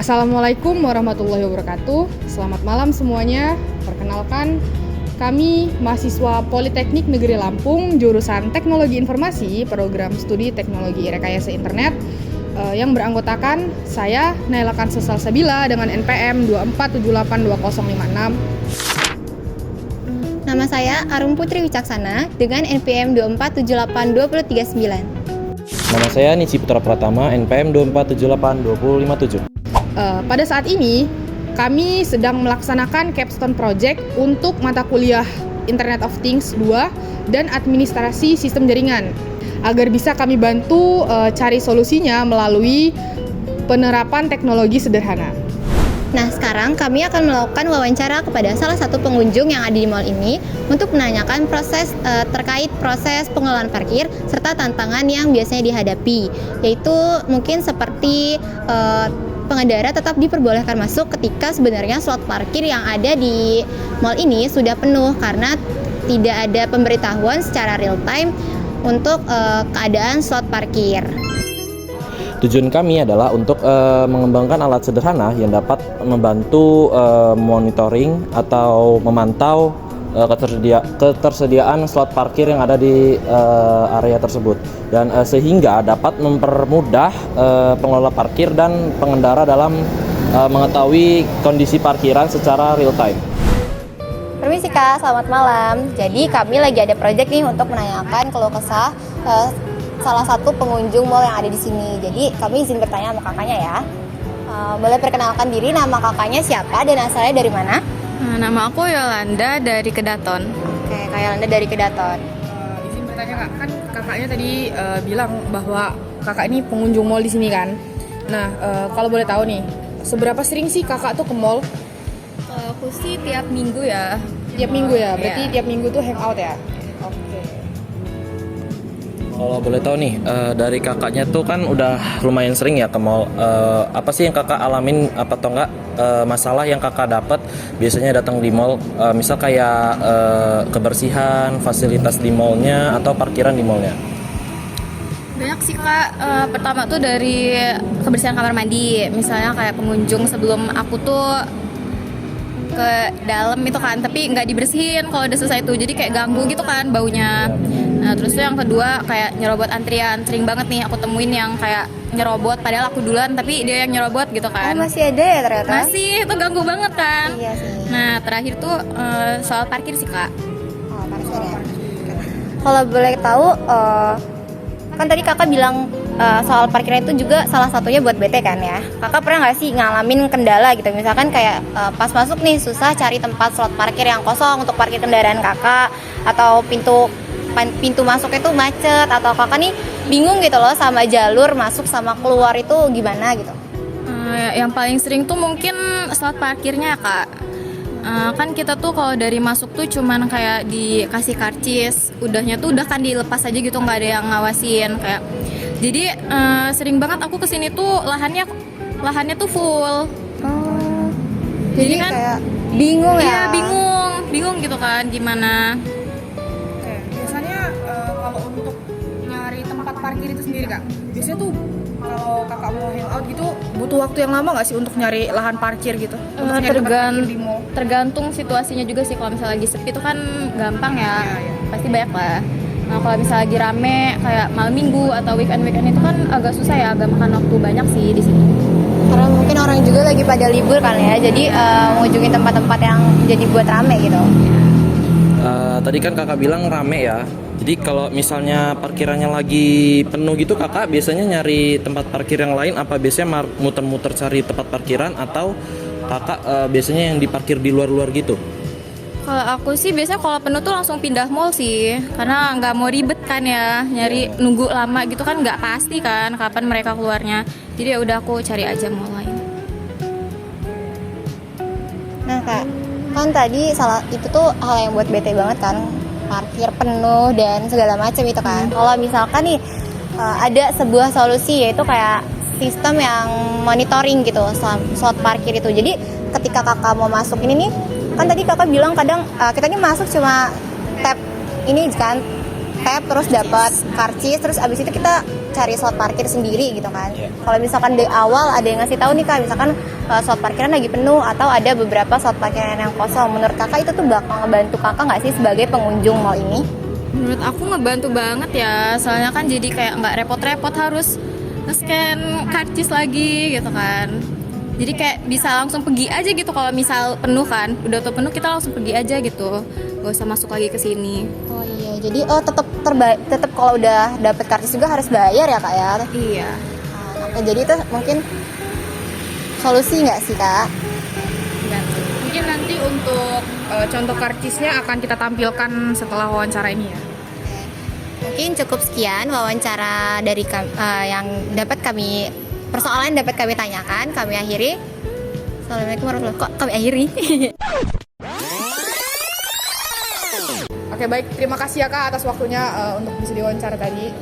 Assalamualaikum warahmatullahi wabarakatuh. Selamat malam semuanya. Perkenalkan, kami mahasiswa Politeknik Negeri Lampung, jurusan Teknologi Informasi, program studi Teknologi Rekayasa Internet, yang beranggotakan saya, Naila Kansa Salsabila dengan NPM 247820056. Nama saya Arum Putri Wicaksana dengan NPM 2478239. Nama saya Nici Putra Pratama, NPM 2478257. Pada saat ini, kami sedang melaksanakan capstone project untuk mata kuliah Internet of Things 2 dan Administrasi Sistem Jaringan, agar bisa kami bantu cari solusinya melalui penerapan teknologi sederhana. Nah, sekarang kami akan melakukan wawancara kepada salah satu pengunjung yang ada di mall ini untuk menanyakan terkait proses pengelolaan parkir serta tantangan yang biasanya dihadapi, yaitu mungkin seperti pengendara tetap diperbolehkan masuk ketika sebenarnya slot parkir yang ada di mall ini sudah penuh karena tidak ada pemberitahuan secara real time untuk keadaan slot parkir. Tujuan kami adalah untuk mengembangkan alat sederhana yang dapat membantu monitoring atau memantau ketersediaan slot parkir yang ada di area tersebut, dan sehingga dapat mempermudah pengelola parkir dan pengendara dalam mengetahui kondisi parkiran secara real time. Permisi Kak, selamat malam. Jadi kami lagi ada project nih untuk menanyakan keluh kesah salah satu pengunjung mall yang ada di sini. Jadi kami izin bertanya sama kakaknya ya. Boleh perkenalkan diri, nama kakaknya siapa dan asalnya dari mana? Nama aku Yolanda dari Kedaton. Oke, Kak Yolanda dari Kedaton. Izin bertanya Kak, kan kakaknya tadi bilang bahwa kakak ini pengunjung mall di sini kan. Nah, kalau boleh tahu nih, seberapa sering sih kakak tuh ke mall? Aku sih tiap minggu ya. Tiap minggu ya? Berarti Iya. tiap minggu tuh hangout ya? Oke. Kalau boleh tahu nih, dari kakaknya tuh kan udah lumayan sering ya ke mall. Apa sih yang kakak alamin, apa atau enggak masalah yang kakak dapat biasanya datang di mall? Misal kayak kebersihan, fasilitas di mallnya, atau parkiran di mallnya? Banyak sih Kak. Pertama tuh dari kebersihan kamar mandi. Misalnya kayak pengunjung sebelum aku tuh ke dalam itu kan, tapi nggak dibersihin kalau udah selesai itu, jadi kayak ganggu gitu kan baunya. Nah terus tuh yang kedua kayak nyerobot antrian, sering banget nih aku temuin yang kayak nyerobot padahal aku duluan tapi dia yang nyerobot gitu kan. Masih ada ya ternyata? Masih, itu ganggu banget kan. Iya sih. Nah terakhir tuh soal parkir sih Kak. Oh, parkir ya. Kalau boleh tahu, kan tadi kakak bilang soal parkirnya itu juga salah satunya buat bete kan ya. Kakak pernah nggak sih ngalamin kendala gitu, misalkan kayak pas masuk nih susah cari tempat slot parkir yang kosong untuk parkir kendaraan kakak, atau pintu masuk itu macet, atau kakak nih bingung gitu loh sama jalur masuk sama keluar itu gimana gitu? Yang paling sering tuh mungkin slot parkirnya ya Kak. Kan kita tuh kalau dari masuk tuh cuman kayak dikasih karcis, udahnya tuh udah kan dilepas aja gitu, nggak ada yang ngawasin kayak. Jadi sering banget aku kesini tuh lahannya tuh full. Oh, Jadi kan kayak bingung ya? Iya bingung gitu kan gimana. Oke, biasanya kalau untuk nyari tempat parkir itu sendiri Kak, biasanya tuh kalau kakak mau hangout gitu butuh waktu yang lama nggak sih untuk nyari lahan parkir gitu? Untuk nyari tempat parkir di mall? Tergantung situasinya juga sih. Kalau misalnya lagi sepi itu kan gampang ya, Iya. pasti banyak lah. Nah kalau misalnya lagi rame kayak malam minggu atau weekend itu kan agak susah ya, agak makan waktu banyak sih di sini. Karena mungkin orang juga lagi pada libur kan ya, jadi mengunjungi tempat-tempat yang jadi buat rame gitu. Tadi kan kakak bilang rame ya. Jadi kalau misalnya parkirannya lagi penuh gitu, kakak biasanya nyari tempat parkir yang lain, apa biasanya muter-muter cari tempat parkiran, atau kakak biasanya yang diparkir di luar-luar gitu? Kalau aku sih biasanya kalau penuh tuh langsung pindah mall sih, karena nggak mau ribet kan ya, nyari nunggu lama gitu kan nggak pasti kan kapan mereka keluarnya. Jadi ya udah aku cari aja mall lain. Nah Kak, kan tadi itu tuh hal yang buat bete banget kan, parkir penuh dan segala macam itu kan. Kalau misalkan nih ada sebuah solusi, yaitu kayak sistem yang monitoring gitu slot parkir itu. Jadi ketika kakak mau masuk ini nih, kan tadi kakak bilang kadang kita ini masuk cuma tap ini kan, tap terus dapat karcis, terus abis itu kita cari slot parkir sendiri gitu kan. Iya. Kalau misalkan di awal ada yang ngasih tahu nih Kak, misalkan slot parkiran lagi penuh atau ada beberapa slot parkiran yang kosong, menurut Kakak itu tuh bakal ngebantu Kakak nggak sih sebagai pengunjung mall ini? Menurut aku ngebantu banget ya, soalnya kan jadi kayak nggak repot-repot harus nge-scan karcis lagi gitu kan. Jadi kayak bisa langsung pergi aja gitu kalau misal penuh kan, udah tuh penuh kita langsung pergi aja gitu, gak usah masuk lagi ke sini. Oh iya, jadi tetap kalau udah dapet karcis juga harus bayar ya Kak ya? Iya. Oke, jadi itu mungkin solusi nggak sih Kak? Mungkin nanti untuk contoh karcisnya akan kita tampilkan setelah wawancara ini ya. Mungkin cukup sekian wawancara dari yang dapat kami persoalan yang dapat kami tanyakan. Kami akhiri. Assalamualaikum warahmatullahi wabarakatuh. Kok kami akhiri? Oke baik, terima kasih ya Kak atas waktunya untuk bisa diwawancara tadi.